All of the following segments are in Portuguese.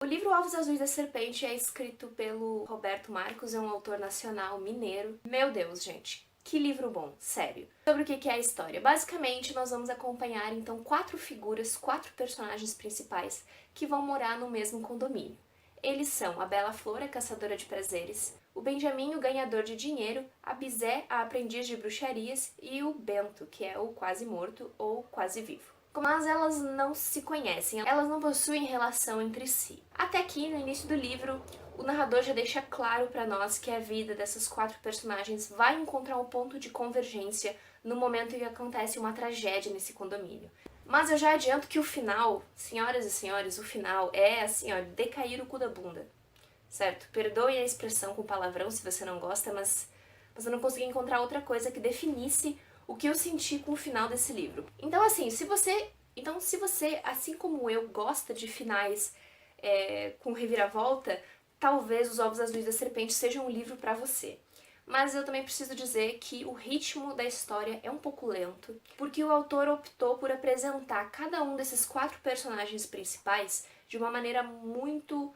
O livro Ovos Azuis da Serpente é escrito pelo Roberto Marcos, é um autor nacional mineiro. Meu Deus, gente, que livro bom, sério. Sobre o que é a história? Basicamente, nós vamos acompanhar, então, quatro personagens principais que vão morar no mesmo condomínio. Eles são a Bela Flor, a caçadora de prazeres, o Benjamin, o ganhador de dinheiro, a Bizé, a aprendiz de bruxarias, e o Bento, que é o quase morto ou quase vivo. Mas elas não se conhecem, elas não possuem relação entre si. Até aqui, no início do livro, o narrador já deixa claro para nós que a vida dessas quatro personagens vai encontrar um ponto de convergência no momento em que acontece uma tragédia nesse condomínio. Mas eu já adianto que o final, senhoras e senhores, o final é assim, ó, decair o cu da bunda. Certo? Perdoe a expressão com palavrão se você não gosta, mas eu não consegui encontrar outra coisa que definisse o que eu senti com o final desse livro. Então, assim, se você, assim como eu, gosta de finais com reviravolta, talvez Os Ovos Azuis da Serpente seja um livro pra você. Mas eu também preciso dizer que o ritmo da história é um pouco lento, porque o autor optou por apresentar cada um desses quatro personagens principais de uma maneira muito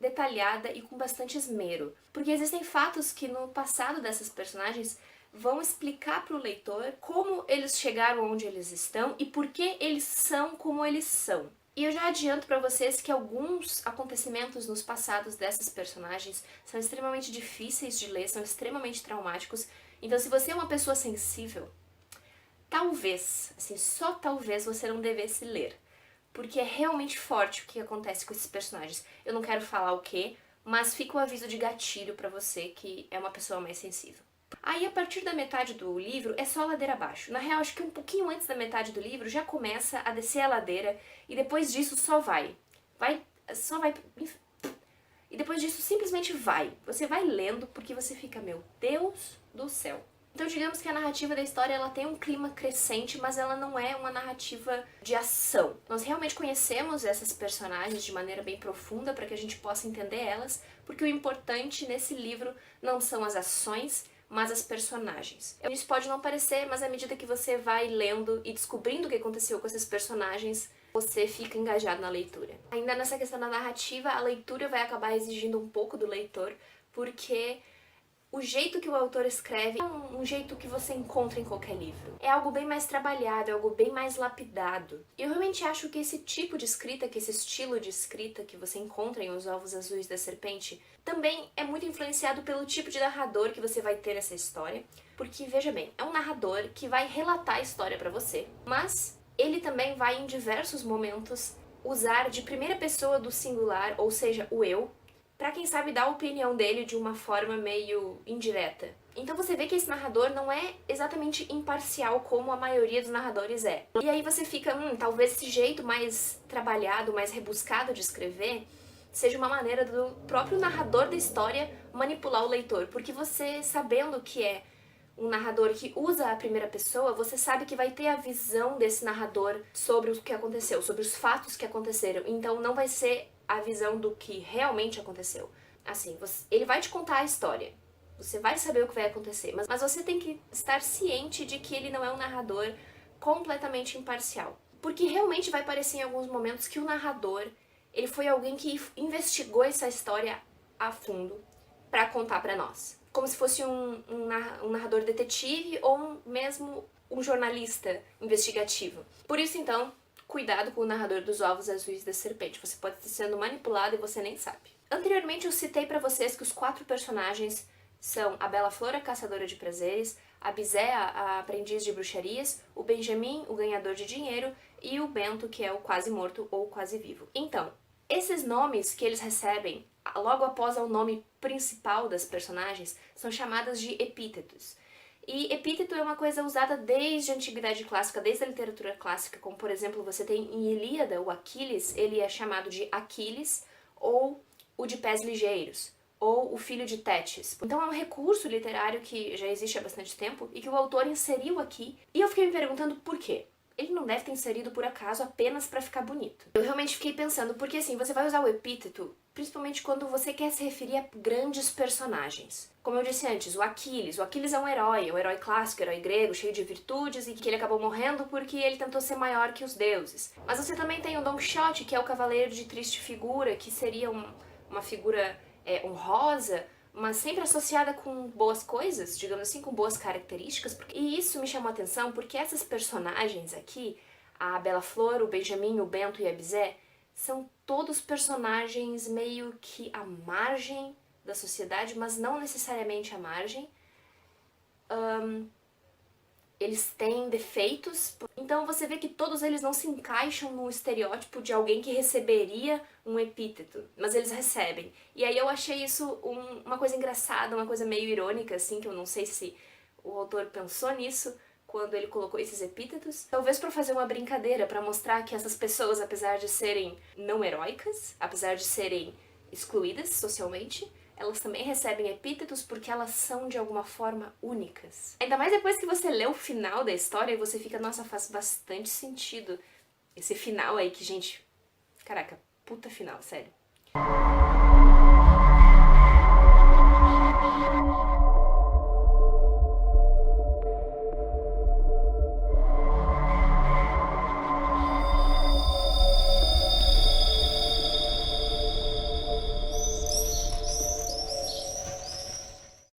detalhada e com bastante esmero. Porque existem fatos que no passado dessas personagens vão explicar para o leitor como eles chegaram onde eles estão e por que eles são como eles são. E eu já adianto para vocês que alguns acontecimentos nos passados dessas personagens são extremamente difíceis de ler, são extremamente traumáticos. Então, se você é uma pessoa sensível, talvez, assim, só talvez você não devesse ler. Porque é realmente forte o que acontece com esses personagens. Eu não quero falar o que, mas fica o aviso de gatilho pra você que é uma pessoa mais sensível. Aí, a partir da metade do livro, é só ladeira abaixo. Na real, acho que um pouquinho antes da metade do livro já começa a descer a ladeira e depois disso só vai. Só vai. E depois disso simplesmente vai. Você vai lendo porque você fica, meu Deus do céu. Então digamos que a narrativa da história ela tem um clima crescente, mas ela não é uma narrativa de ação. Nós realmente conhecemos essas personagens de maneira bem profunda para que a gente possa entender elas, porque o importante nesse livro não são as ações, mas as personagens. Isso pode não parecer, mas à medida que você vai lendo e descobrindo o que aconteceu com esses personagens, você fica engajado na leitura. Ainda nessa questão da narrativa, a leitura vai acabar exigindo um pouco do leitor, porque o jeito que o autor escreve é um jeito que você encontra em qualquer livro. É algo bem mais trabalhado, é algo bem mais lapidado. E eu realmente acho que esse tipo de escrita, que esse estilo de escrita que você encontra em Os Ovos Azuis da Serpente, também é muito influenciado pelo tipo de narrador que você vai ter nessa história. Porque, veja bem, é um narrador que vai relatar a história pra você, mas ele também vai, em diversos momentos, usar de primeira pessoa do singular, ou seja, o eu, pra quem sabe dar a opinião dele de uma forma meio indireta. Então você vê que esse narrador não é exatamente imparcial como a maioria dos narradores é. E aí você fica, talvez esse jeito mais trabalhado, mais rebuscado de escrever seja uma maneira do próprio narrador da história manipular o leitor, porque você, sabendo que é um narrador que usa a primeira pessoa, você sabe que vai ter a visão desse narrador sobre o que aconteceu, sobre os fatos que aconteceram. Então não vai ser a visão do que realmente aconteceu. Assim, ele vai te contar a história. Você vai saber o que vai acontecer, mas você tem que estar ciente de que ele não é um narrador completamente imparcial. Porque realmente vai parecer em alguns momentos que o narrador, ele foi alguém que investigou essa história a fundo para contar para nós. Como se fosse um narrador detetive ou mesmo um jornalista investigativo. Por isso, então, cuidado com o narrador dos Ovos Azuis da Serpente. Você pode estar sendo manipulado e você nem sabe. Anteriormente eu citei pra vocês que os quatro personagens são a Bela Flor, a caçadora de prazeres, a Bizé, a aprendiz de bruxarias, o Benjamin, o ganhador de dinheiro, e o Bento, que é o quase morto ou quase vivo. Então, esses nomes que eles recebem logo após o nome principal das personagens são chamadas de epítetos. E epíteto é uma coisa usada desde a antiguidade clássica, desde a literatura clássica, como por exemplo você tem em Ilíada o Aquiles, ele é chamado de Aquiles, ou o de pés ligeiros, ou o filho de Tétis. Então é um recurso literário que já existe há bastante tempo e que o autor inseriu aqui, e eu fiquei me perguntando por quê. ele não deve ter inserido por acaso apenas pra ficar bonito. Eu realmente fiquei pensando, porque assim, você vai usar o epíteto principalmente quando você quer se referir a grandes personagens. Como eu disse antes, o Aquiles. O Aquiles é um herói clássico, herói grego, cheio de virtudes, e que ele acabou morrendo porque ele tentou ser maior que os deuses. Mas você também tem o Don Quixote, que é o cavaleiro de triste figura, que seria uma figura honrosa, mas sempre associada com boas coisas, digamos assim, com boas características. E isso me chamou a atenção porque essas personagens aqui, a Beija-Flor, o Benjamin, o Bento e a Bizé, são todos personagens meio que à margem da sociedade, mas não necessariamente à margem. Eles têm defeitos, então você vê que todos eles não se encaixam no estereótipo de alguém que receberia um epíteto, mas eles recebem. E aí eu achei isso uma coisa engraçada, uma coisa meio irônica, assim, que eu não sei se o autor pensou nisso quando ele colocou esses epítetos. Talvez para fazer uma brincadeira, para mostrar que essas pessoas, apesar de serem não heróicas, apesar de serem excluídas socialmente, elas também recebem epítetos porque elas são de alguma forma únicas. Ainda mais depois que você lê o final da história e você fica, nossa, faz bastante sentido esse final aí que, gente, caraca, puta final, sério.